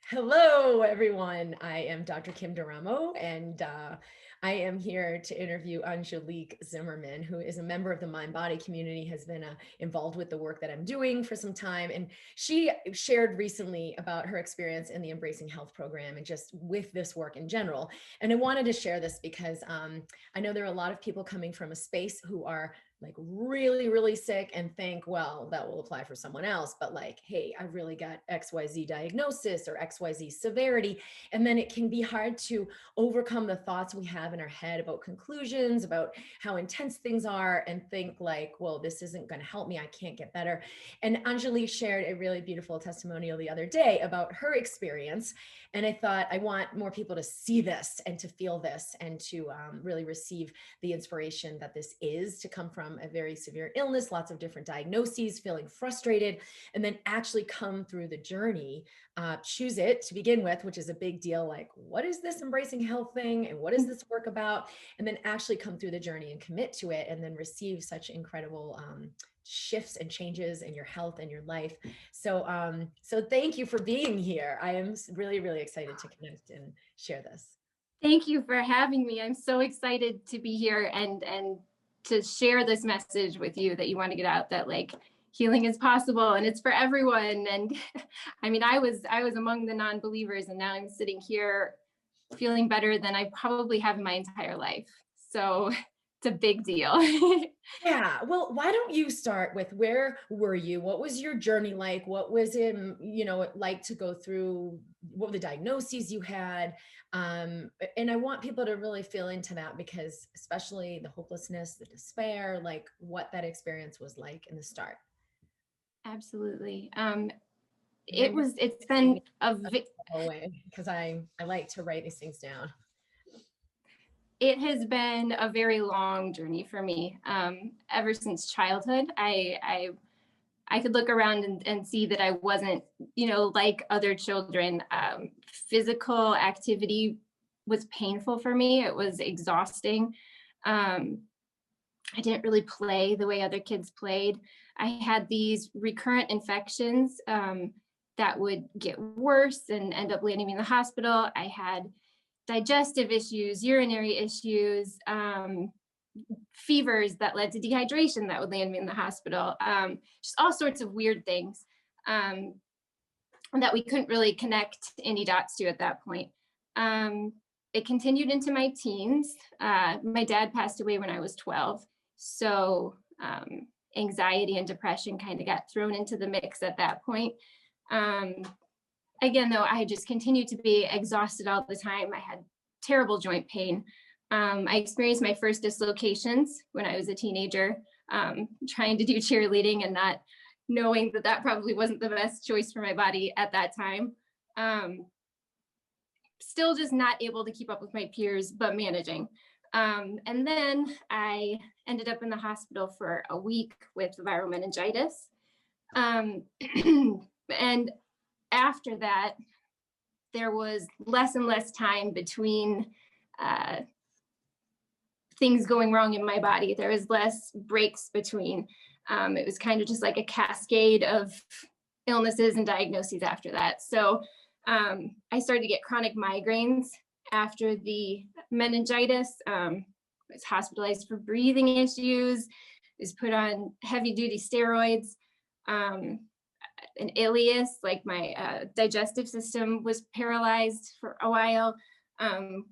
Hello, everyone. I am Dr. Kim Duramo, and I am here to interview Enjolique Zimmerman, who is a member of the Mind Body community, has been involved with the work that I'm doing for some time. And she shared recently about her experience in the Embracing Health program and just with this work in general. And I wanted to share this because I know there are a lot of people coming from a space who are like really, really sick and think, well, that will apply for someone else. But like, hey, I really got XYZ diagnosis or XYZ severity. And then it can be hard to overcome the thoughts we have in our head about conclusions, about how intense things are, and think like, well, this isn't going to help me. I can't get better. And Enjolique shared a really beautiful testimonial the other day about her experience. And I thought, I want more people to see this and to feel this and to really receive the inspiration that this is, to come from a very severe illness, lots of different diagnoses, feeling frustrated, and then actually come through the journey, choose it to begin with, which is a big deal. Like, what is this Embracing Health thing? And what is this work about? And then actually come through the journey and commit to it, and then receive such incredible shifts and changes in your health and your life. So thank you for being here. I am really, really excited to connect and share this. Thank you for having me. I'm so excited to be here and to share this message with you that you want to get out, that like healing is possible and it's for everyone. And I mean, I was among the non-believers, and now I'm sitting here feeling better than I probably have in my entire life. So it's a big deal. Yeah. Well, why don't you start with, where were you? What was your journey like? What was it, like to go through? What were the diagnoses you had? And I want people to really feel into that, because especially the hopelessness, the despair, like what that experience was like in the start. Absolutely. Remember, It's texting been me a away, because I like to write these things down. It has been a very long journey for me. Ever since childhood, I could look around and see that I wasn't, like other children. Physical activity was painful for me. It was exhausting. I didn't really play the way other kids played. I had these recurrent infections that would get worse and end up landing me in the hospital. I had digestive issues, urinary issues, fevers that led to dehydration that would land me in the hospital, just all sorts of weird things that we couldn't really connect any dots to at that point. It continued into my teens. My dad passed away when I was 12. So anxiety and depression kind of got thrown into the mix at that point. Again, though, I just continued to be exhausted all the time. I had terrible joint pain. I experienced my first dislocations when I was a teenager, trying to do cheerleading and not knowing that that probably wasn't the best choice for my body at that time. Still just not able to keep up with my peers, but managing. And then I ended up in the hospital for a week with viral meningitis. And after that, there was less and less time between things going wrong in my body. There was less breaks between. It was kind of just like a cascade of illnesses and diagnoses after that. So I started to get chronic migraines after the meningitis. I was hospitalized for breathing issues, was put on heavy duty steroids. An ileus, like my digestive system was paralyzed for a while. I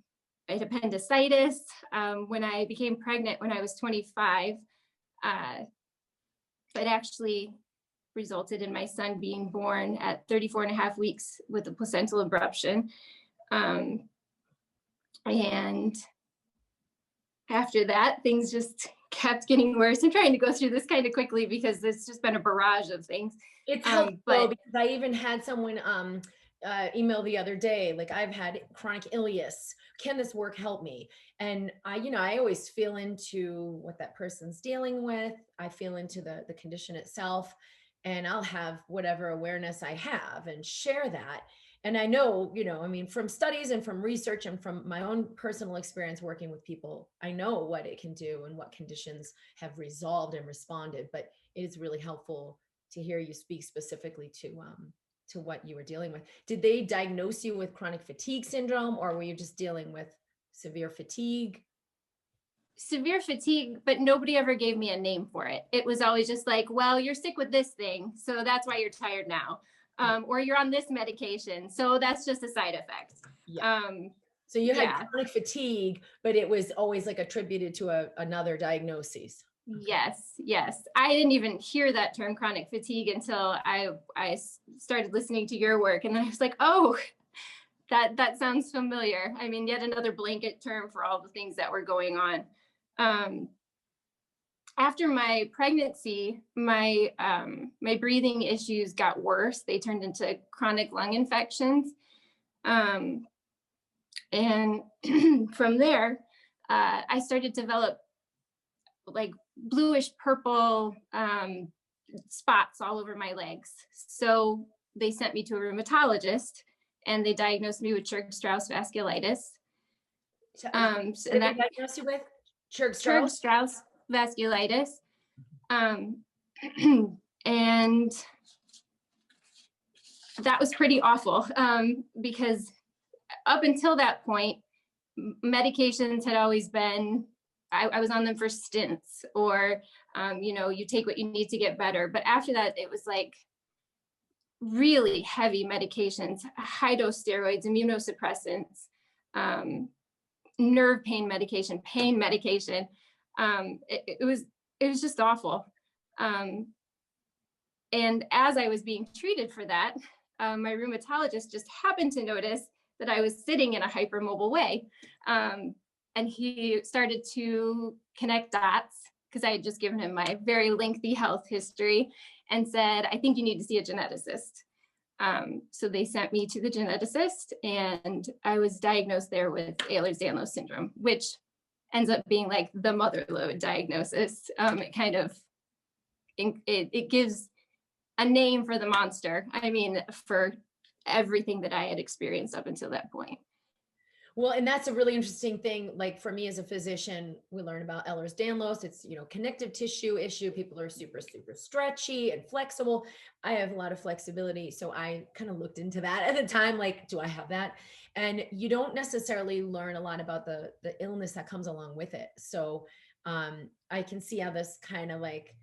had appendicitis. When I became pregnant when I was 25, it actually resulted in my son being born at 34 and a half weeks with a placental abruption. And after that, things just kept getting worse. I'm trying to go through this kind of quickly because it's just been a barrage of things. It's helpful because I even had someone email the other day, like, I've had chronic ileus. Can this work help me? And I always feel into what that person's dealing with. I feel into the condition itself, and I'll have whatever awareness I have and share that. And I know, from studies and from research and from my own personal experience working with people, I know what it can do and what conditions have resolved and responded. But it is really helpful to hear you speak specifically to to what you were dealing with. Did they diagnose you with chronic fatigue syndrome, or were you just dealing with severe fatigue? Severe fatigue, but nobody ever gave me a name for it. It was always just like, well, you're sick with this thing, so that's why you're tired now. Or you're on this medication, so that's just a side effect. Yeah. So you had chronic fatigue, but it was always like attributed to another diagnosis. Yes, yes. I didn't even hear that term chronic fatigue until I started listening to your work, and then I was like, oh, that sounds familiar. I mean, yet another blanket term for all the things that were going on. After my pregnancy, my breathing issues got worse. They turned into chronic lung infections. And from there, I started to develop like bluish purple spots all over my legs. So they sent me to a rheumatologist, and they diagnosed me with Churg-Strauss vasculitis. So what did they diagnose you with? Churg-Strauss vasculitis. And that was pretty awful, because up until that point, medications had always been, I was on them for stints, or, you take what you need to get better. But after that, it was like really heavy medications, high dose steroids, immunosuppressants, nerve pain medication, pain medication. It was just awful. And as I was being treated for that, my rheumatologist just happened to notice that I was sitting in a hypermobile way. And he started to connect dots, because I had just given him my very lengthy health history, and said, I think you need to see a geneticist. So they sent me to the geneticist, and I was diagnosed there with Ehlers Danlos Syndrome, which ends up being like the motherlode diagnosis. It gives a name for the monster. I mean, for everything that I had experienced up until that point. Well, and that's a really interesting thing. Like for me as a physician, we learn about Ehlers Danlos. It's, connective tissue issue. People are super, super stretchy and flexible. I have a lot of flexibility. So I kind of looked into that at the time, like, do I have that? And you don't necessarily learn a lot about the illness that comes along with it. So I can see how this kind of like,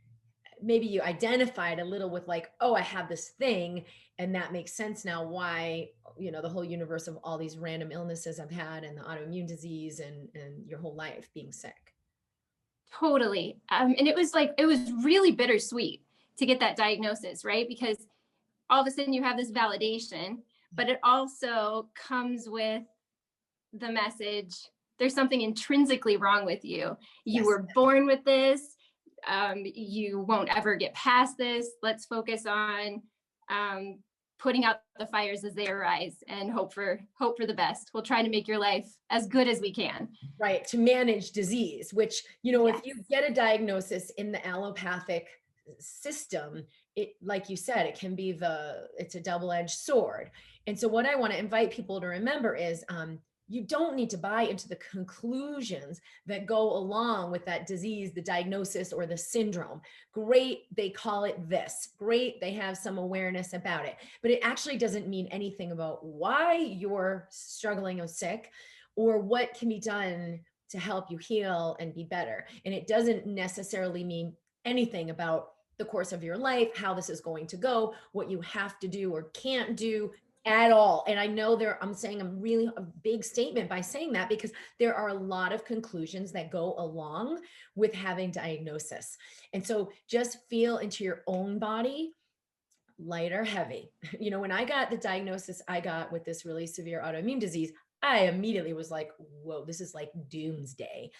maybe you identified a little with like, oh, I have this thing. And that makes sense now why, the whole universe of all these random illnesses I've had, and the autoimmune disease, and your whole life being sick. Totally. And it was really bittersweet to get that diagnosis, right? Because all of a sudden you have this validation, but it also comes with the message, there's something intrinsically wrong with you. You were born with this. You won't ever get past this. Let's focus on putting out the fires as they arise, and hope for the best. We'll try to make your life as good as we can. Right. To manage disease, which, if you get a diagnosis in the allopathic system, it, like you said, it can be it's a double-edged sword. And so what I want to invite people to remember is, you don't need to buy into the conclusions that go along with that disease, the diagnosis, or the syndrome. Great, they call it this. Great, they have some awareness about it. But it actually doesn't mean anything about why you're struggling or sick, or what can be done to help you heal and be better. And it doesn't necessarily mean anything about the course of your life, how this is going to go, what you have to do or can't do at all. And I know I'm saying a big statement by saying that, because there are a lot of conclusions that go along with having diagnosis. And so just feel into your own body, light or heavy. When I got the diagnosis I got with this really severe autoimmune disease, I immediately was like, whoa, this is like doomsday.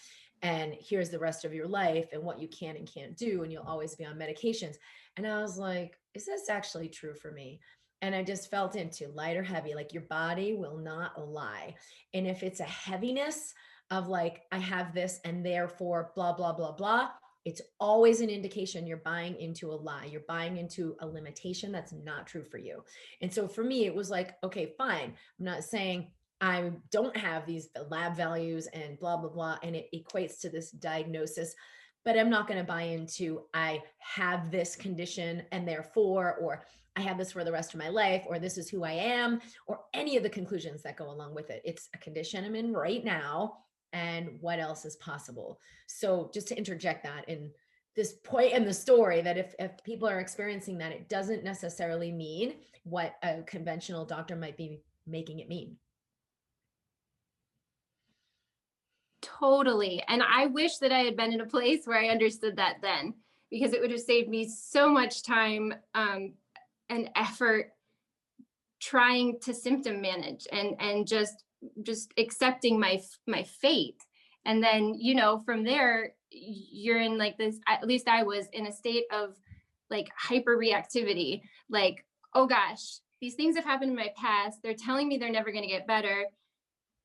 And here's the rest of your life and what you can and can't do. And you'll always be on medications. And I was like, is this actually true for me? And I just felt into light or heavy, like your body will not lie. And if it's a heaviness of like, I have this and therefore blah, blah, blah, blah, it's always an indication you're buying into a lie. You're buying into a limitation that's not true for you. And so for me, it was like, okay, fine. I'm not saying I don't have these lab values and blah, blah, blah, and it equates to this diagnosis, but I'm not going to buy into I have this condition and therefore, or I have this for the rest of my life, or this is who I am, or any of the conclusions that go along with it. It's a condition I'm in right now, and what else is possible. So just to interject that in this point in the story, that if people are experiencing that, it doesn't necessarily mean what a conventional doctor might be making it mean. Totally. And I wish that I had been in a place where I understood that then, because it would have saved me so much time and effort trying to symptom manage and just accepting my fate. And then, you know, from there, you're in like this, at least I was in a state of like hyper reactivity, like, oh gosh, these things have happened in my past. They're telling me they're never going to get better.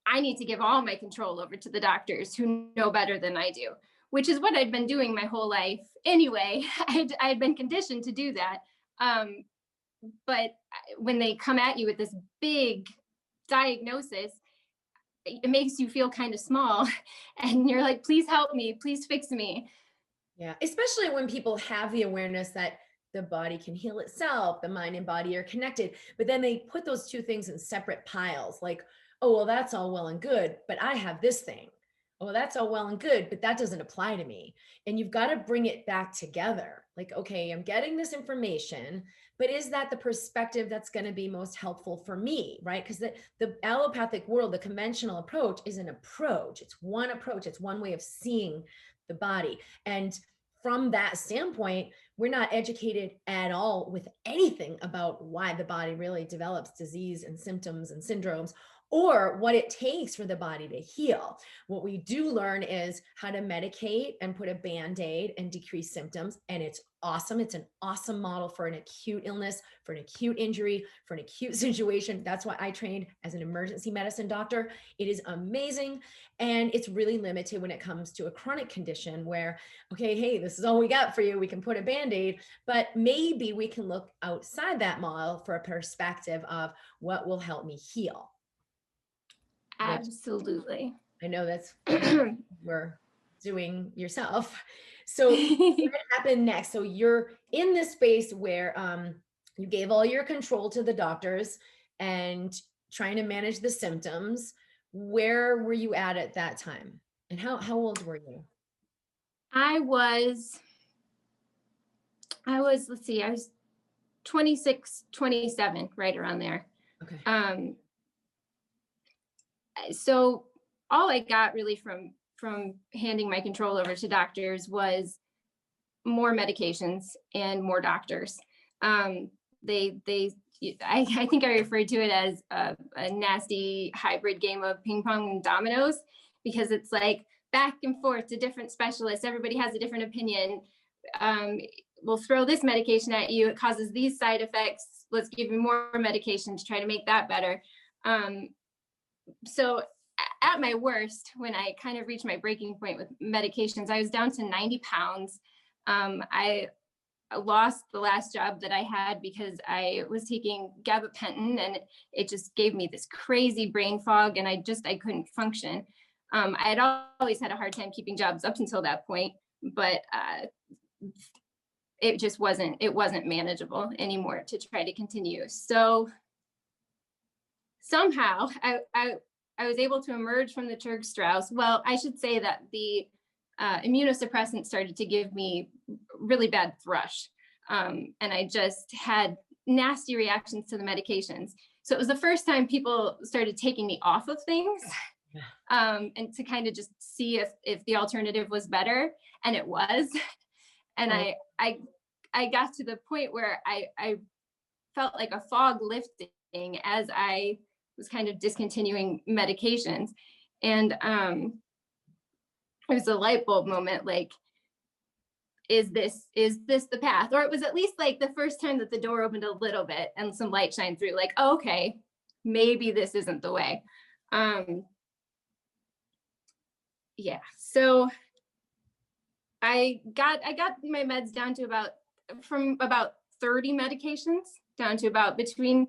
I need to give all my control over to the doctors who know better than I do, which is what I'd been doing my whole life anyway. I'd been conditioned to do that. But when they come at you with this big diagnosis, it makes you feel kind of small. And you're like, please help me, please fix me. Yeah, especially when people have the awareness that the body can heal itself, the mind and body are connected, but then they put those two things in separate piles, like, oh, well, that's all well and good, but I have this thing. Oh, that's all well and good, but that doesn't apply to me. And you've got to bring it back together. Like, okay, I'm getting this information, but is that the perspective that's going to be most helpful for me, right? Because the allopathic world, the conventional approach is an approach. It's one approach. It's one way of seeing the body. And from that standpoint, we're not educated at all with anything about why the body really develops disease and symptoms and syndromes, or what it takes for the body to heal. What we do learn is how to medicate and put a Band-Aid and decrease symptoms. And it's awesome. It's an awesome model for an acute illness, for an acute injury, for an acute situation. That's why I trained as an emergency medicine doctor. It is amazing. And it's really limited when it comes to a chronic condition where, okay, hey, this is all we got for you. We can put a Band-Aid, but maybe we can look outside that model for a perspective of what will help me heal. Absolutely. I know that's what we're doing yourself. So what happened next? So you're in this space where you gave all your control to the doctors and trying to manage the symptoms. Where were you at that time? And how old were you? I was, let's see, I was 26, 27, right around there. Okay. So all I got really from handing my control over to doctors was more medications and more doctors. I think I referred to it as a nasty hybrid game of ping pong and dominoes, because it's like back and forth to different specialists. Everybody has a different opinion. We'll throw this medication at you. It causes these side effects. Let's give you more medication to try to make that better. So at my worst, when I kind of reached my breaking point with medications, I was down to 90 pounds. I lost the last job that I had because I was taking gabapentin, and it just gave me this crazy brain fog, and I couldn't function. I had always had a hard time keeping jobs up until that point, but it just wasn't manageable anymore to try to continue. So somehow I was able to emerge from the Turk Strauss. Well, I should say that the immunosuppressants started to give me really bad thrush. And I just had nasty reactions to the medications. So it was the first time people started taking me off of things, and to kind of just see if the alternative was better. And it was. And I got to the point where I felt like a fog lifting as I was kind of discontinuing medications. And it was a light bulb moment, like, is this the path? Or it was at least like the first time that the door opened a little bit and some light shined through, like, oh, okay, maybe this isn't the way. Yeah, so I got my meds down to from about 30 medications down to about between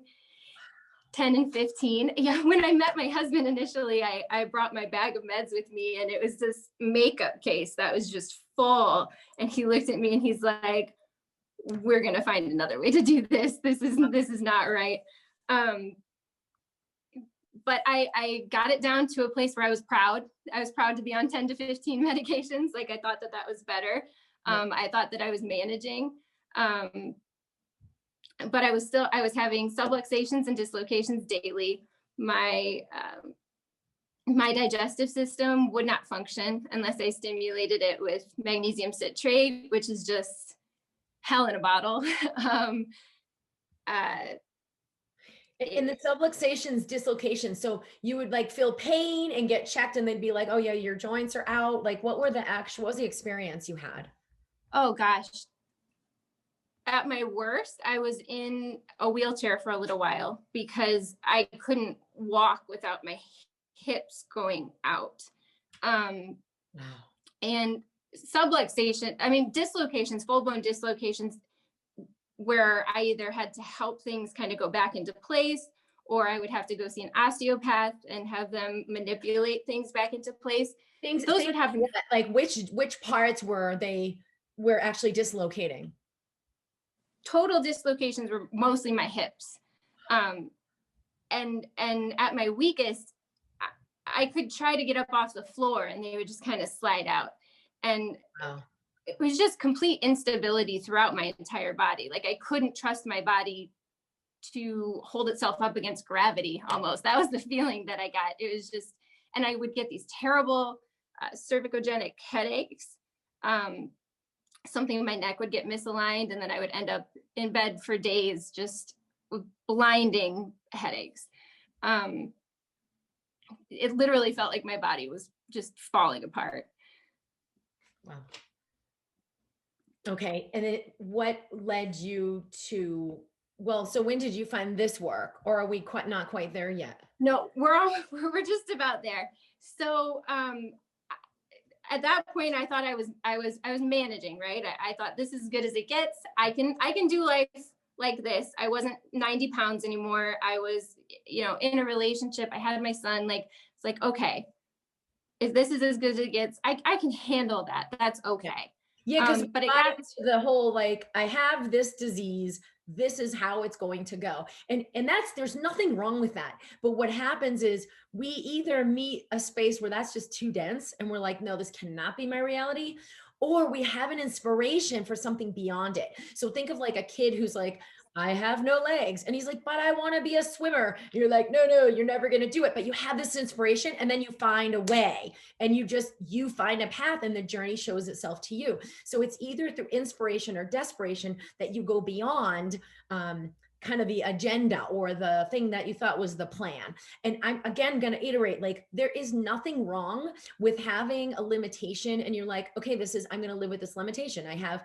10 and 15. Yeah, when I met my husband initially, I brought my bag of meds with me, and it was this makeup case that was just full. And he looked at me and he's like, we're going to find another way to do this. This is not right. But I got it down to a place where I was proud. I was proud to be on 10 to 15 medications. Like, I thought that was better. I thought that I was managing. But I was having subluxations and dislocations daily. My digestive system would not function unless I stimulated it with magnesium citrate, which is just hell in a bottle. In the subluxations, dislocations, so you would like feel pain and get checked and they'd be like, oh yeah, your joints are out. Like, what was the experience you had? Oh gosh. At my worst, I was in a wheelchair for a little while because I couldn't walk without my hips going out. Wow. And subluxation, I mean, dislocations, full blown dislocations, where I either had to help things kind of go back into place, or I would have to go see an osteopath and have them manipulate things back into place. Those would happen. Like, which parts were actually dislocating? Total dislocations were mostly my hips. And at my weakest, I could try to get up off the floor and they would just kind of slide out. And wow. It was just complete instability throughout my entire body. Like, I couldn't trust my body to hold itself up against gravity almost. That was the feeling that I got. It was just, and I would get these terrible cervicogenic headaches. Something in my neck would get misaligned, and then I would end up in bed for days, just with blinding headaches. It literally felt like my body was just falling apart. Wow. Okay. And what led you to, well, so when did you find this work, or are we not quite there yet? No, we're just about there. So, at that point, I thought I was managing, right? I thought, this is as good as it gets. I can do life like this. I wasn't 90 pounds anymore. I was, in a relationship. I had my son. Like, it's like, okay, if this is as good as it gets, I can handle that. That's okay. Yeah, because but it got to the whole, like, I have this disease, this is how it's going to go. And there's nothing wrong with that. But what happens is we either meet a space where that's just too dense and we're like, no, this cannot be my reality, or we have an inspiration for something beyond it. So think of like a kid who's like, I have no legs. And he's like, but I want to be a swimmer. And you're like, no, you're never going to do it. But you have this inspiration, and then you find a way, and you find a path, and the journey shows itself to you. So it's either through inspiration or desperation that you go beyond kind of the agenda or the thing that you thought was the plan. And I'm again going to iterate, like, there is nothing wrong with having a limitation and you're like, okay, I'm going to live with this limitation. I have,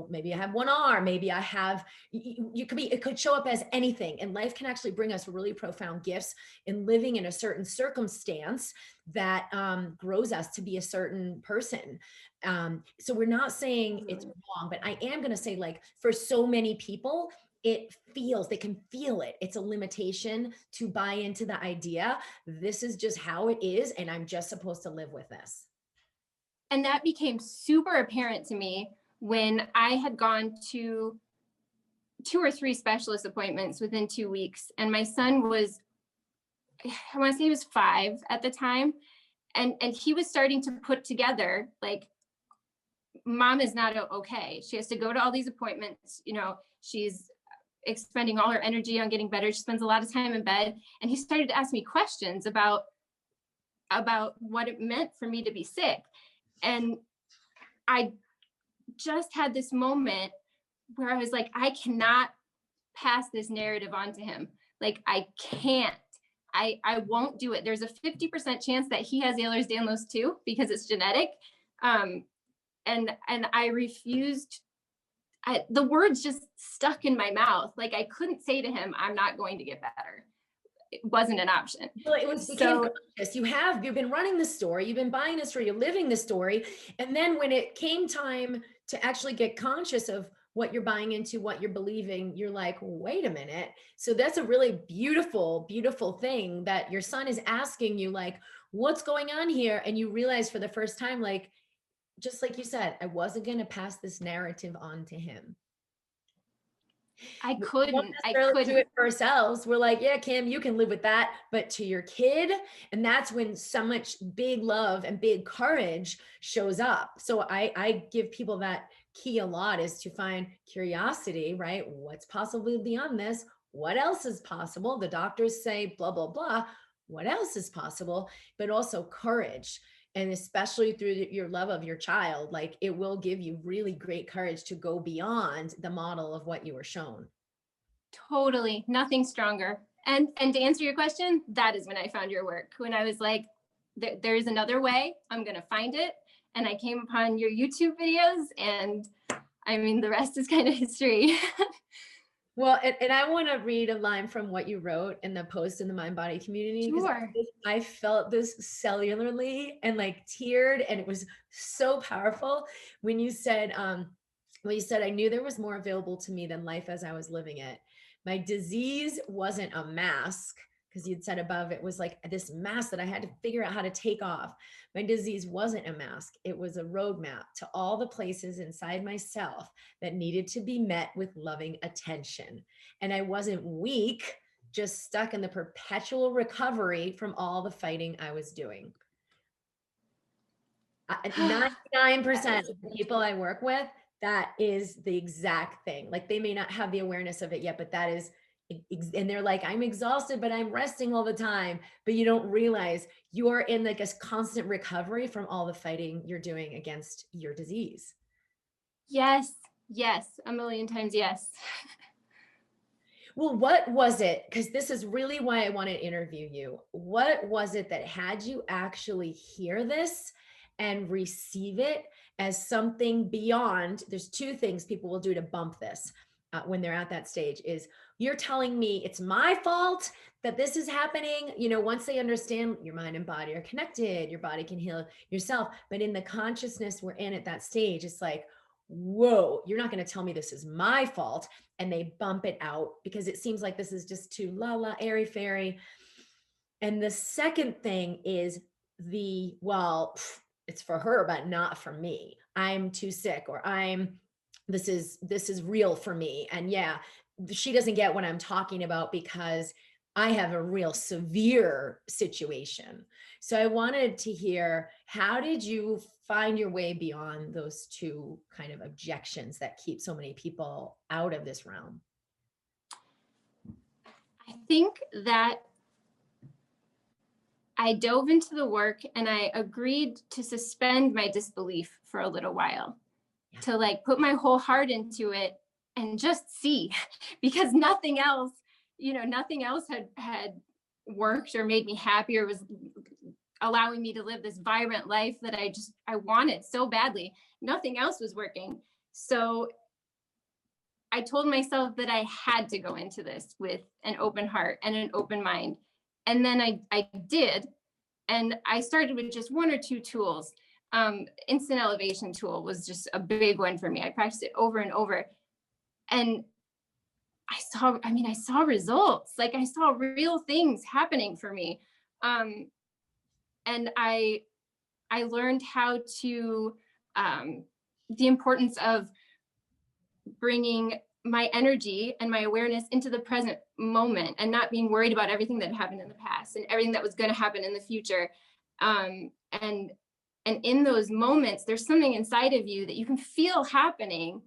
maybe I have one arm, maybe I have, it could show up as anything. And life can actually bring us really profound gifts in living in a certain circumstance that grows us to be a certain person. So we're not saying it's wrong, but I am going to say, like, for so many people, they can feel it. It's a limitation to buy into the idea. This is just how it is. And I'm just supposed to live with this. And that became super apparent to me when I had gone to 2 or 3 specialist appointments within 2 weeks. And my son was, I want to say he was 5 at the time. And he was starting to put together, like, mom is not okay. She has to go to all these appointments. She's expending all her energy on getting better. She spends a lot of time in bed. And he started to ask me questions about what it meant for me to be sick. And I just had this moment where I was like, I cannot pass this narrative on to him. Like, I can't. I won't do it. There's a 50% chance that he has Ehlers Danlos too, because it's genetic. And I refused. The words just stuck in my mouth. Like, I couldn't say to him, I'm not going to get better. It wasn't an option. Well, became conscious. You've been running the story, you've been buying this story, you're living the story. And then when it came time to actually get conscious of what you're buying into, what you're believing, you're like, wait a minute. So that's a really beautiful, beautiful thing that your son is asking you, like, what's going on here? And you realize for the first time, like, just like you said, I wasn't going to pass this narrative on to him. I We don't couldn't. I necessarily do couldn't. it for ourselves. We're like, yeah, Kim, you can live with that. But to your kid, and that's when so much big love and big courage shows up. So I give people that key a lot, is to find curiosity, right? What's possibly beyond this? What else is possible? The doctors say blah, blah, blah. What else is possible? But also courage. And especially through your love of your child, like it will give you really great courage to go beyond the model of what you were shown. Totally. Nothing stronger. And to answer your question, that is when I found your work. When I was like, there is another way. I'm going to find it. And I came upon your YouTube videos, and I mean, the rest is kind of history. Well, and I want to read a line from what you wrote in the post in the mind body community, because Sure. I felt this cellularly and like teared, and it was so powerful when you said, I knew there was more available to me than life as I was living it. My disease wasn't a mask, because you'd said above, it was like this mask that I had to figure out how to take off. My disease wasn't a mask. It was a roadmap to all the places inside myself that needed to be met with loving attention. And I wasn't weak, just stuck in the perpetual recovery from all the fighting I was doing. 99% of the people I work with, that is the exact thing. Like they may not have the awareness of it yet, but that is, and they're like, I'm exhausted, but I'm resting all the time. But you don't realize you're in like a constant recovery from all the fighting you're doing against your disease. Yes. Yes. A million times yes. Well, what was it? Because this is really why I want to interview you. What was it that had you actually hear this and receive it as something beyond? There's two things people will do to bump this when they're at that stage is, you're telling me it's my fault that this is happening. You know, once they understand your mind and body are connected, your body can heal yourself. But in the consciousness we're in at that stage, it's like, whoa, you're not going to tell me this is my fault. And they bump it out because it seems like this is just too la la, airy fairy. And the second thing is well, it's for her, but not for me. I'm too sick, or this is real for me. And yeah, she doesn't get what I'm talking about because I have a real severe situation. So I wanted to hear, how did you find your way beyond those two kind of objections that keep so many people out of this realm? I think that I dove into the work and I agreed to suspend my disbelief for a little while, to like put my whole heart into it and just see, because nothing else, nothing else had worked or made me happy or was allowing me to live this vibrant life that I wanted so badly. Nothing else was working. So I told myself that I had to go into this with an open heart and an open mind. And then I did. And I started with just one or two tools. Instant elevation tool was just a big one for me. I practiced it over and over. And I saw results. Like I saw real things happening for me. And I learned how to, the importance of bringing my energy and my awareness into the present moment and not being worried about everything that happened in the past and everything that was going to happen in the future. And in those moments, there's something inside of you that you can feel happening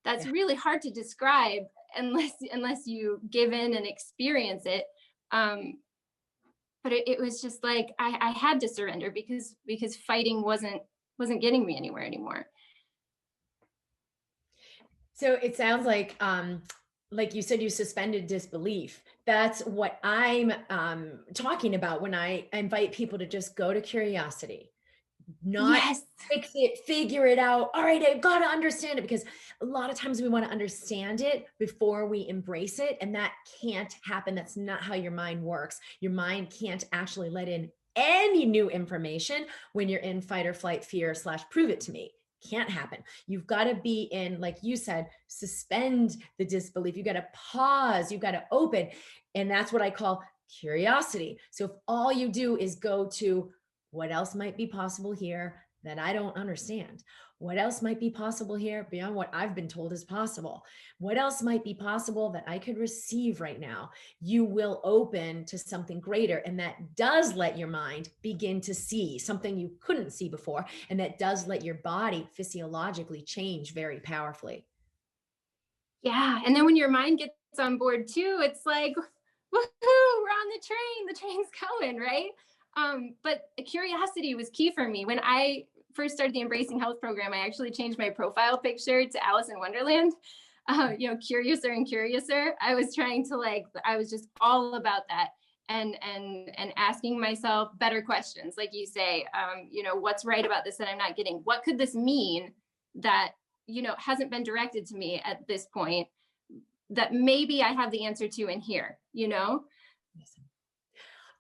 that's really hard to describe unless you give in and experience it. But it was just like I had to surrender because fighting wasn't getting me anywhere anymore. So it sounds like you said, you suspended disbelief. That's what I'm talking about when I invite people to just go to curiosity, not fix it, figure it out. All right, I've got to understand it, because a lot of times we want to understand it before we embrace it. And that can't happen. That's not how your mind works. Your mind can't actually let in any new information when you're in fight or flight, fear / prove it to me. Can't happen. You've got to be in, like you said, suspend the disbelief. You got to pause, you got to open. And that's what I call curiosity. So if all you do is go to what else might be possible here, that I don't understand? What else might be possible here beyond what I've been told is possible? What else might be possible that I could receive right now? You will open to something greater. And that does let your mind begin to see something you couldn't see before. And that does let your body physiologically change very powerfully. Yeah. And then when your mind gets on board too, it's like, woohoo, we're on the train's going, right? But curiosity was key for me. When I first started the Embracing Health program, I actually changed my profile picture to Alice in Wonderland. Curiouser and curiouser. I was trying to I was just all about that, and asking myself better questions, like you say. What's right about this that I'm not getting? What could this mean that hasn't been directed to me at this point, that maybe I have the answer to in here,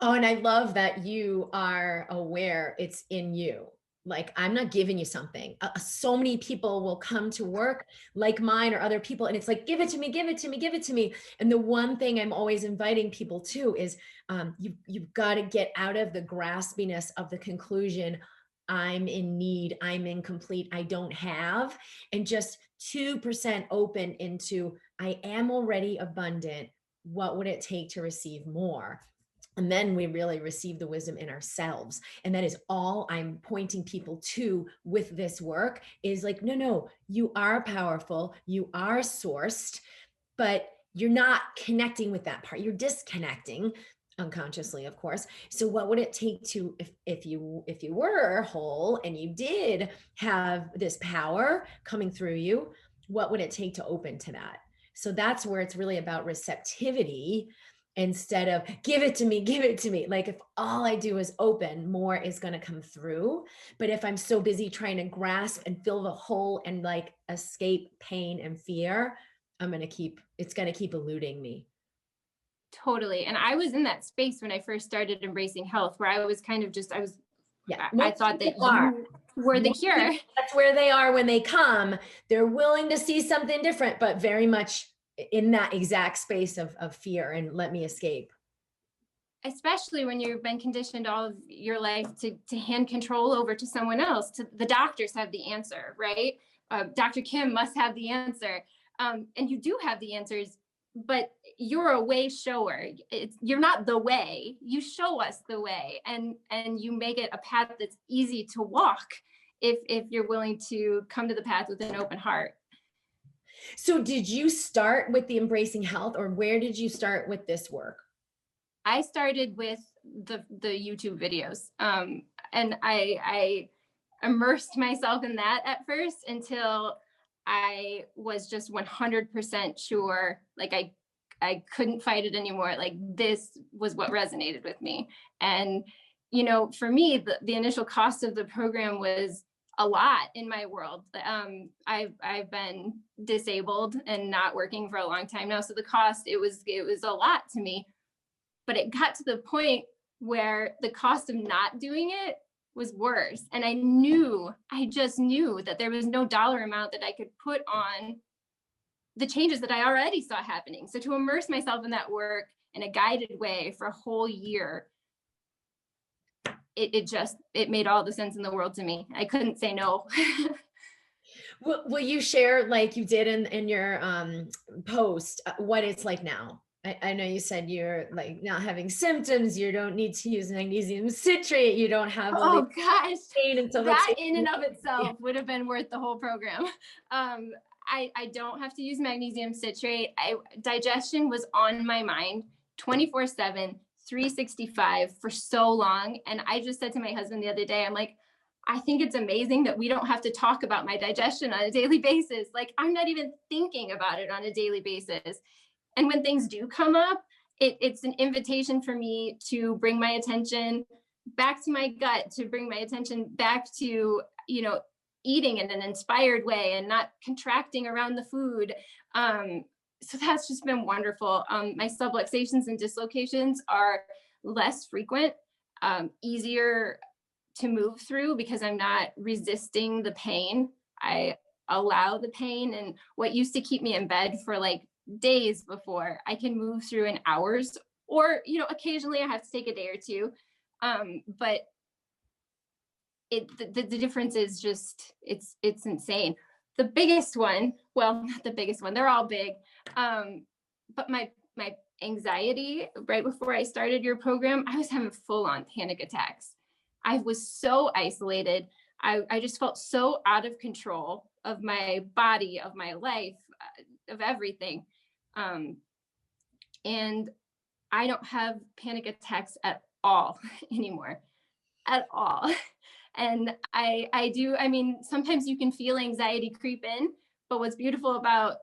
Oh, and I love that you are aware it's in you. Like, I'm not giving you something. So many people will come to work like mine or other people, and it's like, give it to me, give it to me, give it to me. And the one thing I'm always inviting people to is you've got to get out of the graspiness of the conclusion, I'm in need, I'm incomplete, I don't have, and just 2% open into, I am already abundant. What would it take to receive more? And then we really receive the wisdom in ourselves. And that is all I'm pointing people to with this work is like, no, you are powerful, you are sourced, but you're not connecting with that part. You're disconnecting unconsciously, of course. So what would it take to, if you were whole and you did have this power coming through you, what would it take to open to that? So that's where it's really about receptivity instead of give it to me, give it to me. Like, if all I do is open, more is going to come through. But if I'm so busy trying to grasp and fill the hole and like escape pain and fear, it's going to keep eluding me. Totally. And I was in that space when I first started Embracing Health, where I was kind of just, Yeah, I thought that you were the cure. That's where they are when they come. They're willing to see something different, but very much in that exact space of fear and let me escape. Especially when you've been conditioned all of your life to hand control over to someone else. The doctors have the answer, right? Dr. Kim must have the answer. And you do have the answers, but you're a way shower. You're not the way. You show us the way, and you make it a path that's easy to walk if you're willing to come to the path with an open heart. So did you start with the Embracing Health, or where did you start with this work? I started with the YouTube videos, and I immersed myself in that at first until I was just 100% sure, like I couldn't fight it anymore. Like, this was what resonated with me. And, for me, the initial cost of the program was a lot in my world. I've been disabled and not working for a long time now. So the cost, it was a lot to me, but it got to the point where the cost of not doing it was worse. And I just knew that there was no dollar amount that I could put on the changes that I already saw happening. So to immerse myself in that work in a guided way for a whole year, it made all the sense in the world to me. I couldn't say no. Will you share, like you did in your post, what it's like now? I know you said you're like not having symptoms, you don't need to use magnesium citrate, you don't have all oh gosh, pain and stuff. that in and of itself would have been worth the whole program. I don't have to use magnesium citrate. Digestion was on my mind 24/7, 365 for so long. And I just said to my husband the other day, I'm like, I think it's amazing that we don't have to talk about my digestion on a daily basis. Like, I'm not even thinking about it on a daily basis. And when things do come up, it's an invitation for me to bring my attention back to my gut, to bring my attention back to, eating in an inspired way and not contracting around the food. So that's just been wonderful. My subluxations and dislocations are less frequent, easier to move through because I'm not resisting the pain. I allow the pain, and what used to keep me in bed for like days before, I can move through in hours, or occasionally I have to take a day or two. But the difference is just, it's insane. The biggest one, well, not the biggest one, they're all big. But my anxiety right before I started your program, I was having full on panic attacks. I was so isolated. I just felt so out of control of my body, of my life, of everything. And I don't have panic attacks at all anymore, at all. And I do, I mean, sometimes you can feel anxiety creep in, but what's beautiful about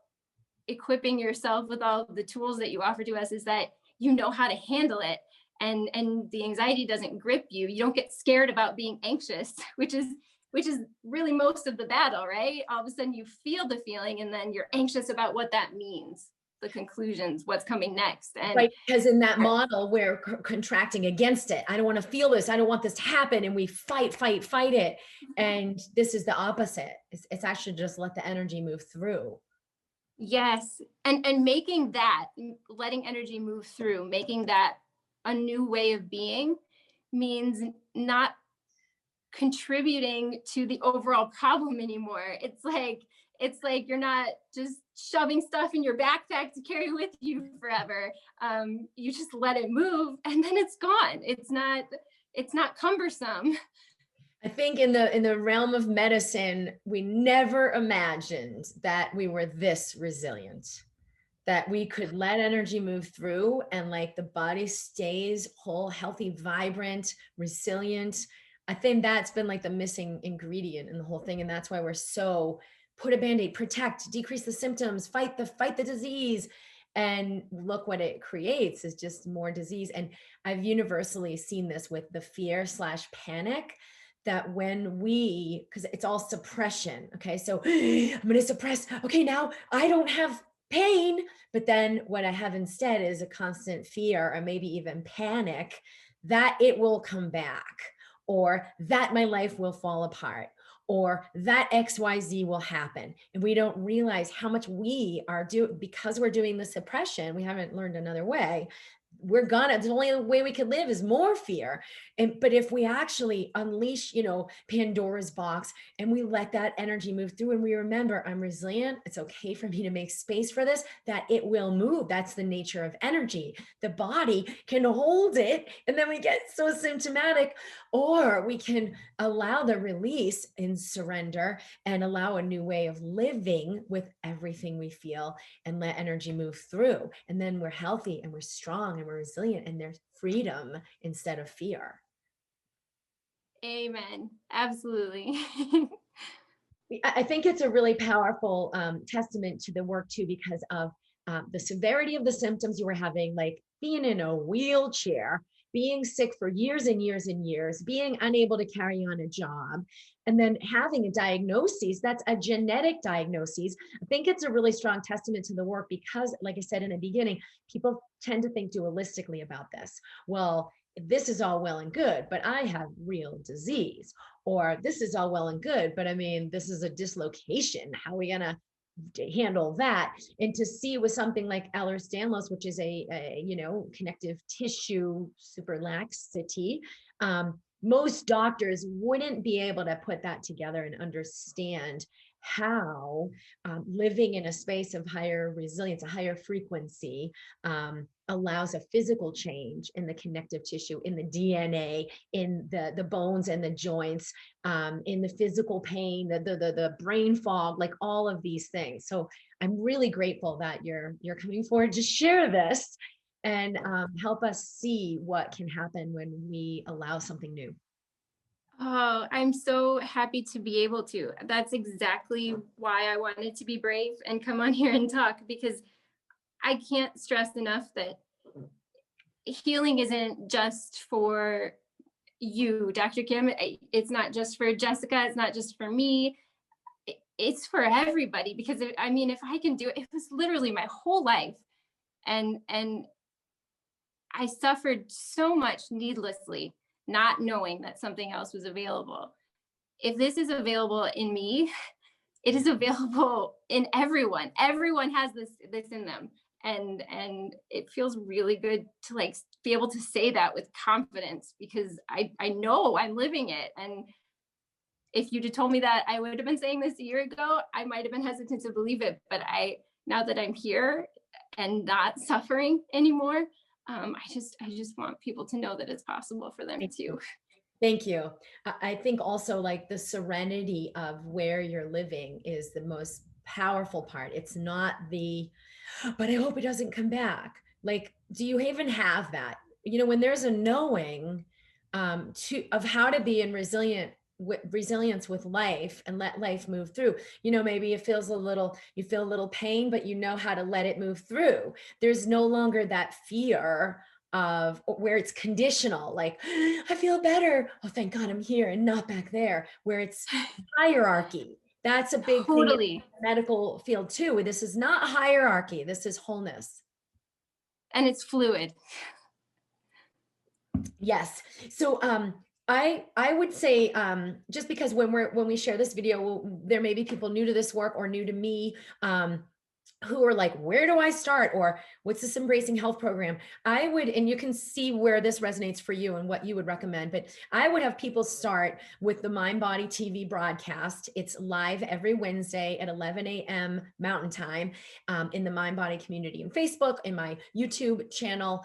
equipping yourself with all the tools that you offer to us is that you know how to handle it. And the anxiety doesn't grip you. You don't get scared about being anxious, which is really most of the battle, right? All of a sudden you feel the feeling and then you're anxious about what that means, the conclusions, what's coming next. And right, because in that model, we're contracting against it. I don't want to feel this. I don't want this to happen. And we fight it. And this is the opposite. It's actually just let the energy move through. yes. And making that, letting energy move through, making that a new way of being means not contributing to the overall problem anymore. It's like you're not just shoving stuff in your backpack to carry with you forever. You just let it move and then it's gone. It's not cumbersome. I think in the realm of medicine, we never imagined that we were this resilient, that we could let energy move through and like the body stays whole, healthy, vibrant, resilient. I think that's been like the missing ingredient in the whole thing. And that's why we're so put a Band-Aid, protect, decrease the symptoms, fight the disease. And look what it creates is just more disease. And I've universally seen this with the fear/panic that when we, because it's all suppression. Okay. So I'm going to suppress. Okay. Now I don't have pain, but then what I have instead is a constant fear or maybe even panic that it will come back, or that my life will fall apart, or that XYZ will happen. And we don't realize how much we are doing because we're doing the suppression. We haven't learned another way. The only way we could live is more fear. But if we actually unleash, Pandora's box and we let that energy move through and we remember I'm resilient, it's okay for me to make space for this, that it will move. That's the nature of energy. The body can hold it and then we get so symptomatic, or we can allow the release and surrender and allow a new way of living with everything we feel and let energy move through. And then we're healthy and we're strong and we're resilient and there's freedom instead of fear. Amen. Absolutely. I think it's a really powerful testament to the work too, because of the severity of the symptoms you were having, like being in a wheelchair, being sick for years and years and years, being unable to carry on a job, and then having a diagnosis that's a genetic diagnosis. I think it's a really strong testament to the work because, like I said in the beginning, people tend to think dualistically about this. Well, this is all well and good, but I have real disease. Or this is all well and good, but I mean, this is a dislocation. How are we going to handle that? And to see with something like Ehlers Danlos, which is a connective tissue super laxity, most doctors wouldn't be able to put that together and understand how living in a space of higher resilience, a higher frequency, allows a physical change in the connective tissue, in the DNA, in the bones and the joints, in the physical pain, the brain fog, like all of these things. So I'm really grateful that you're coming forward to share this and help us see what can happen when we allow something new. Oh, I'm so happy to be able to. That's exactly why I wanted to be brave and come on here and talk, because I can't stress enough that healing isn't just for you, Dr. Kim. It's not just for Jessica. It's not just for me. It's for everybody, because if I can do it, it was literally my whole life. And I suffered so much needlessly, not knowing that something else was available. If this is available in me, it is available in everyone. Everyone has this in them. And it feels really good to like be able to say that with confidence, because I know I'm living it. And if you'd have told me that I would have been saying this a year ago, I might have been hesitant to believe it. But now that I'm here and not suffering anymore, I just want people to know that it's possible for them too. Thank you. I think also like the serenity of where you're living is the most powerful part. It's not but I hope it doesn't come back. Like, do you even have that? When there's a knowing of how to be in resilience with life and let life move through. Maybe you feel a little pain, but you know how to let it move through. There's no longer that fear of where it's conditional, like, I feel better. Oh, thank God I'm here and not back there, where it's hierarchy. That's a big thing in the medical field too. This is not hierarchy. This is wholeness. And it's fluid. Yes. So I would say just because when we share this video, there may be people new to this work or new to me who are like, where do I start? Or what's this Embracing Health program? I would, and you can see where this resonates for you and what you would recommend, but I would have people start with the Mind Body TV broadcast. It's live every Wednesday at 11 a.m. Mountain Time in the Mind Body community in Facebook, in my YouTube channel.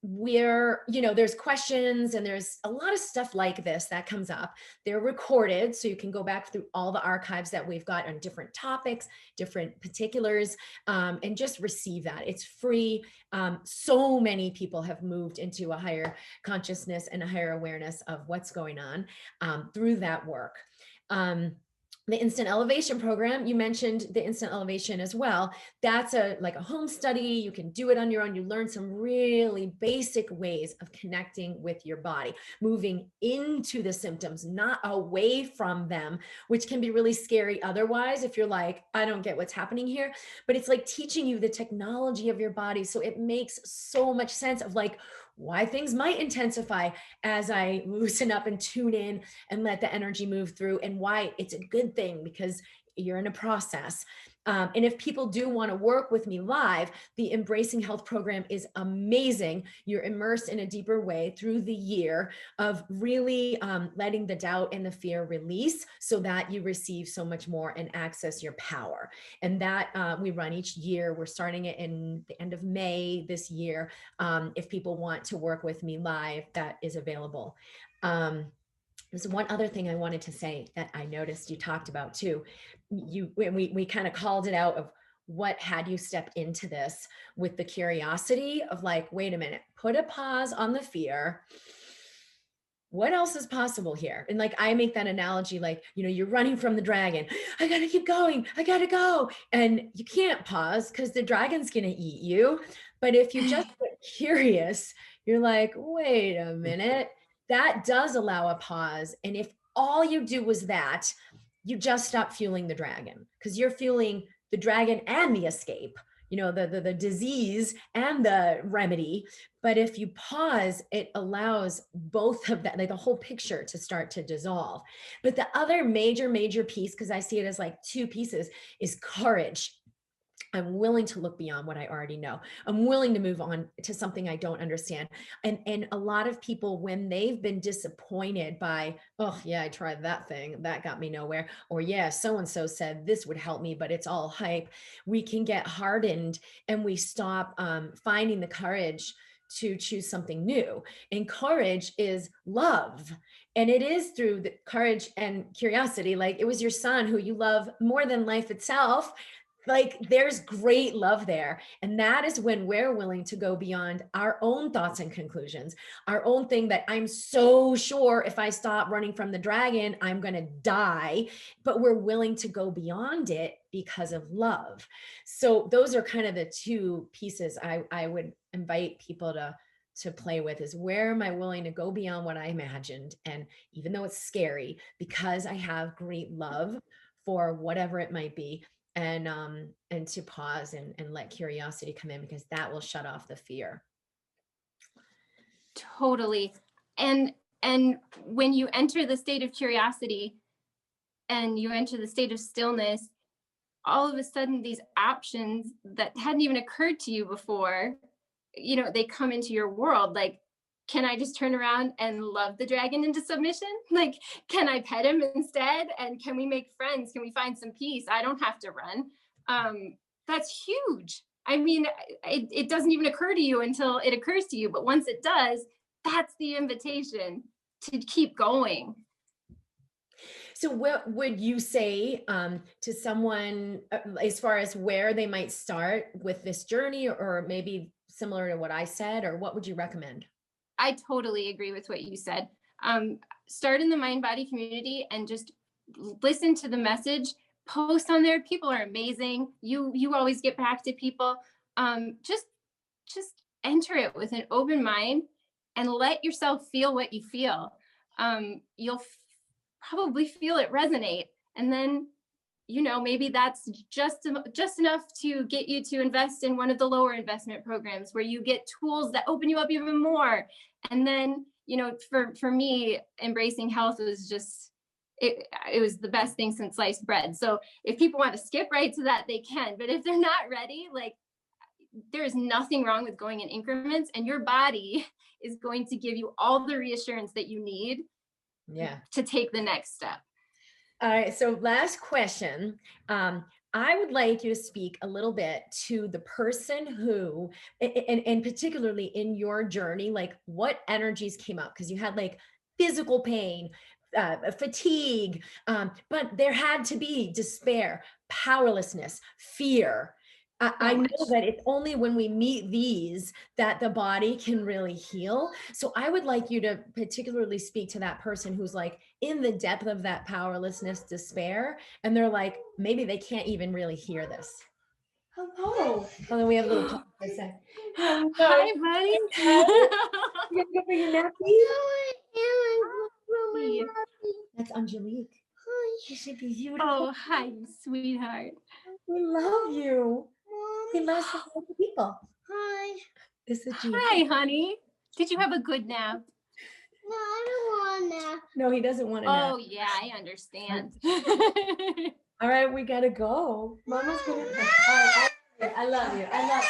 Where there's questions and there's a lot of stuff like this that comes up. They're recorded, so you can go back through all the archives that we've got on different topics, different particulars, and just receive that. It's free. So many people have moved into a higher consciousness and a higher awareness of what's going on through that work. The Instant Elevation program, you mentioned the Instant Elevation as well. That's like a home study. You can do it on your own. You learn some really basic ways of connecting with your body, moving into the symptoms, not away from them, which can be really scary otherwise if you're like, I don't get what's happening here. But it's like teaching you the technology of your body. So it makes so much sense of like why things might intensify as I loosen up and tune in and let the energy move through, and why it's a good thing because you're in a process. And if people do want to work with me live, the Embracing Health program is amazing. You're immersed in a deeper way through the year of really letting the doubt and the fear release so that you receive so much more and access your power. And that we run each year. We're starting it in the end of May this year. If people want to work with me live, that is available. There's one other thing I wanted to say that I noticed you talked about too. We kind of called it out of what had you step into this with the curiosity of like, wait a minute, put a pause on the fear. What else is possible here? And like, I make that analogy, like, you're running from the dragon. I got to keep going. I got to go. And you can't pause because the dragon's going to eat you. But if you just get curious, you're like, wait a minute. That does allow a pause. And if all you do was that, you just stop fueling the dragon because you're fueling the dragon and the escape, the disease and the remedy. But if you pause, it allows both of that, like the whole picture to start to dissolve. But the other major piece, because I see it as like two pieces, is courage. I'm willing to look beyond what I already know. I'm willing to move on to something I don't understand. And a lot of people, when they've been disappointed by, oh yeah, I tried that thing, that got me nowhere. Or yeah, so-and-so said this would help me, but it's all hype. We can get hardened and we stop finding the courage to choose something new. And courage is love. And it is through the courage and curiosity. Like, it was your son who you love more than life itself. Like, there's great love there. And that is when we're willing to go beyond our own thoughts and conclusions, our own thing that I'm so sure if I stop running from the dragon, I'm going to die. But we're willing to go beyond it because of love. So those are kind of the two pieces I would invite people to play with, is where am I willing to go beyond what I imagined? And even though it's scary, because I have great love for whatever it might be, and to pause and let curiosity come in, because that will shut off the fear. Totally. And when you enter the state of curiosity and you enter the state of stillness, all of a sudden these options that hadn't even occurred to you before, they come into your world. Like, can I just turn around and love the dragon into submission? Like, can I pet him instead? And can we make friends? Can we find some peace? I don't have to run. That's huge. I mean, it doesn't even occur to you until it occurs to you. But once it does, that's the invitation to keep going. So what would you say to someone as far as where they might start with this journey, or maybe similar to what I said, or what would you recommend? I totally agree with what you said. Start in the mind body community and just listen to the message, post on there. People are amazing. You always get back to people. Just enter it with an open mind and let yourself feel what you feel. You'll probably feel it resonate. And then, maybe that's just enough to get you to invest in one of the lower investment programs where you get tools that open you up even more. And then, for me, embracing health was just, it was the best thing since sliced bread. So if people want to skip right to that, they can. But if they're not ready, like, there is nothing wrong with going in increments, and your body is going to give you all the reassurance that you need to take the next step. All right. So last question. I would like you to speak a little bit to the person who, and particularly in your journey, like what energies came up, because you had like physical pain, fatigue, but there had to be despair, powerlessness, fear. I know that it's only when we meet these that the body can really heal. So I would like you to particularly speak to that person who's like in the depth of that powerlessness, despair, and they're like, maybe they can't even really hear this. Hello. And then we have a little pause for a sec. Hello. Hi, buddy. You gonna go for your nappy? That's Enjolique. She's beautiful. Oh, hi, sweetheart. We love you. We love so many people. Hi. This is G. Hi, honey. Did you have a good nap? No, I don't want a nap. No, he doesn't want to nap. Oh, yeah, I understand. All right, we gotta go. Mama's gonna. All right, I love you. I love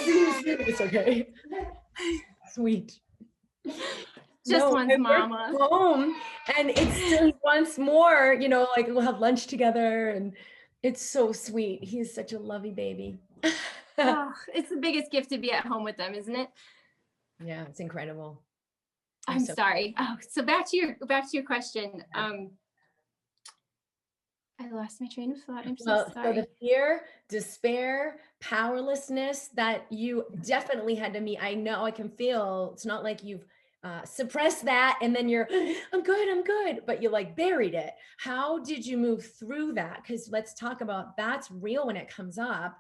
you. It's okay. Sweet. Just once, Mama. Home, and it's still once more. Like we'll have lunch together, and it's so sweet. He's such a lovey baby. Oh, it's the biggest gift to be at home with them, isn't it? Yeah, it's incredible. I'm sorry. Oh, so back to your question. I lost my train of thought. I'm so sorry. So the fear, despair, powerlessness that you definitely had to meet. I know I can feel. It's not like you've suppressed that and then you're, I'm good, but you like buried it. How did you move through that? Because let's talk about that's real when it comes up.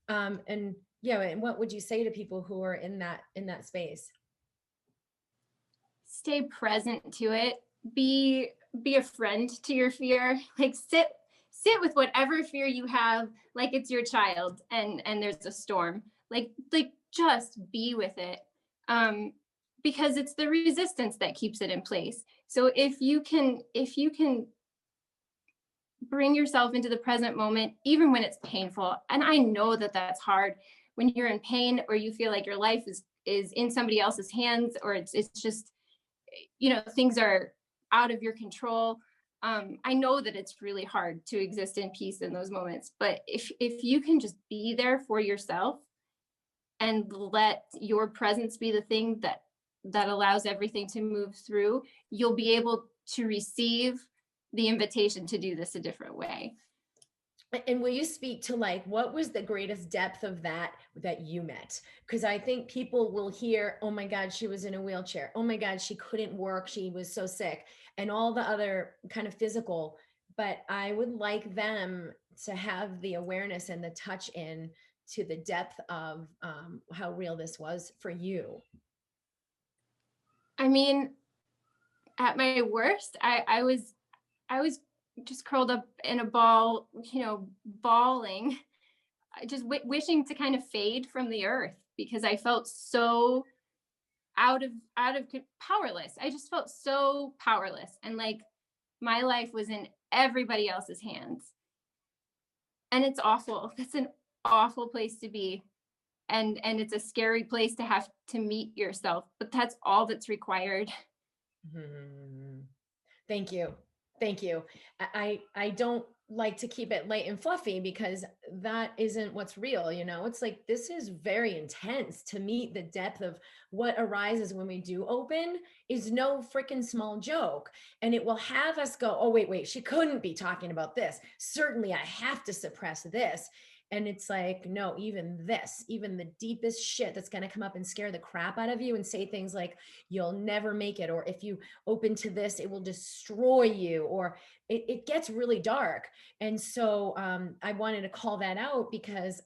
And what would you say to people who are in that space? Stay present to it. Be a friend to your fear. Like sit with whatever fear you have, like it's your child and there's a storm. Like just be with it. Because it's the resistance that keeps it in place. So if you can bring yourself into the present moment, even when it's painful, and I know that that's hard when you're in pain or you feel like your life is in somebody else's hands, or it's just, things are out of your control. I know that it's really hard to exist in peace in those moments, but if you can just be there for yourself and let your presence be the thing that allows everything to move through, you'll be able to receive the invitation to do this a different way. And will you speak to like, what was the greatest depth of that you met? Because I think people will hear, oh my God, she was in a wheelchair. Oh my God, she couldn't work. She was so sick, and all the other kind of physical, but I would like them to have the awareness and the touch in to the depth of how real this was for you. I mean, at my worst, I was just curled up in a ball, bawling, just wishing to kind of fade from the earth because I felt so out of powerless. I just felt so powerless, and like my life was in everybody else's hands. And it's awful. That's an awful place to be. and it's a scary place to have to meet yourself, but that's all that's required. Thank you. Thank you. I don't like to keep it light and fluffy because that isn't what's real. You know, it's like, this is very intense. To meet the depth of what arises when we do open is no freaking small joke. And it will have us go, oh, wait, she couldn't be talking about this. Certainly I have to suppress this. And it's like, no, even this, even the deepest shit that's going to come up and scare the crap out of you and say things like, you'll never make it, or if you open to this, it will destroy you, or it gets really dark. And so I wanted to call that out because,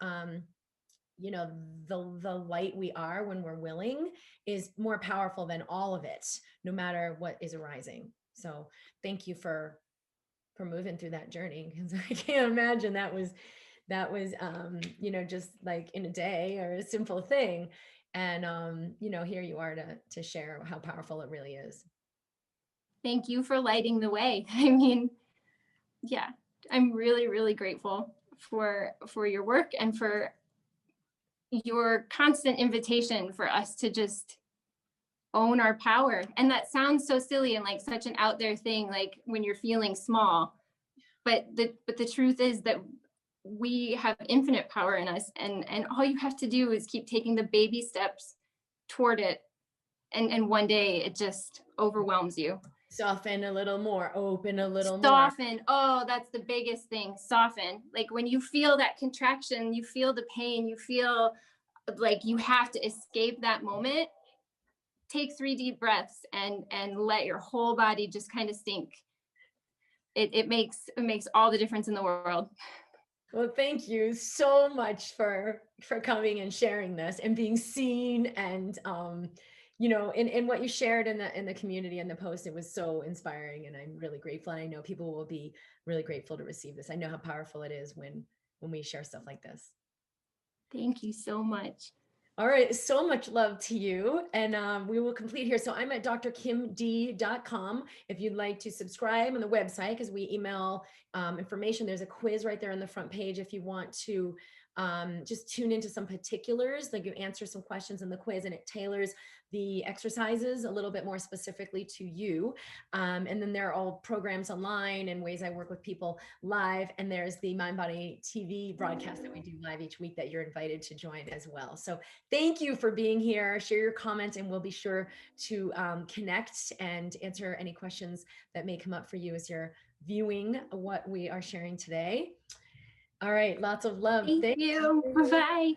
you know, the light we are when we're willing is more powerful than all of it, no matter what is arising. So thank you for moving through that journey, because I can't imagine that was you know, just like in a day or a simple thing. And you know, here you are to share how powerful it really is. Thank you for lighting the way. I mean, yeah, I'm really, really grateful for your work and for your constant invitation for us to just own our power. And that sounds so silly and like such an out there thing, like when you're feeling small, but the truth is that we have infinite power in us, and all you have to do is keep taking the baby steps toward it, and one day it just overwhelms you. Soften a little more, open a little more. Soften. Oh, that's the biggest thing. Soften. Like when you feel that contraction, you feel the pain, you feel like you have to escape that moment. Take 3 deep breaths and let your whole body just kind of sink. It makes all the difference in the world. Well, thank you so much for coming and sharing this and being seen. And you know, in what you shared in the community and the post, it was so inspiring, and I'm really grateful. And I know people will be really grateful to receive this. I know how powerful it is when we share stuff like this. Thank you so much. All right, so much love to you. And we will complete here. So I'm at drkimd.com. If you'd like to subscribe on the website, because we email information, there's a quiz right there on the front page. If you want to just tune into some particulars, like you answer some questions in the quiz and it tailors the exercises a little bit more specifically to you. And then there are all programs online and ways I work with people live. And there's the Mind Body TV broadcast that we do live each week that you're invited to join as well. So thank you for being here. Share your comments and we'll be sure to connect and answer any questions that may come up for you as you're viewing what we are sharing today. All right, lots of love. Thank you. Bye-bye.